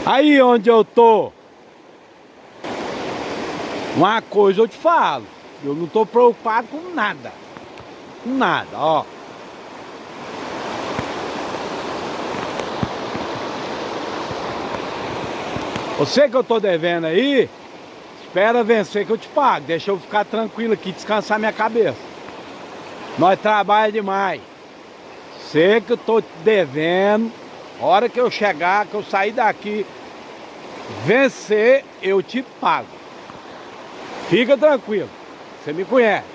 Aí onde eu tô, uma coisa eu te falo, eu não tô preocupado com nada. Com nada, ó. Você que eu tô devendo aí, espera vencer que eu te pago. Deixa eu ficar tranquilo aqui, descansar minha cabeça. Nós trabalhamos demais. Sei que eu tô te devendo. Hora que eu chegar, que eu sair daqui, vencer, eu te pago. Fica tranquilo. Você me conhece.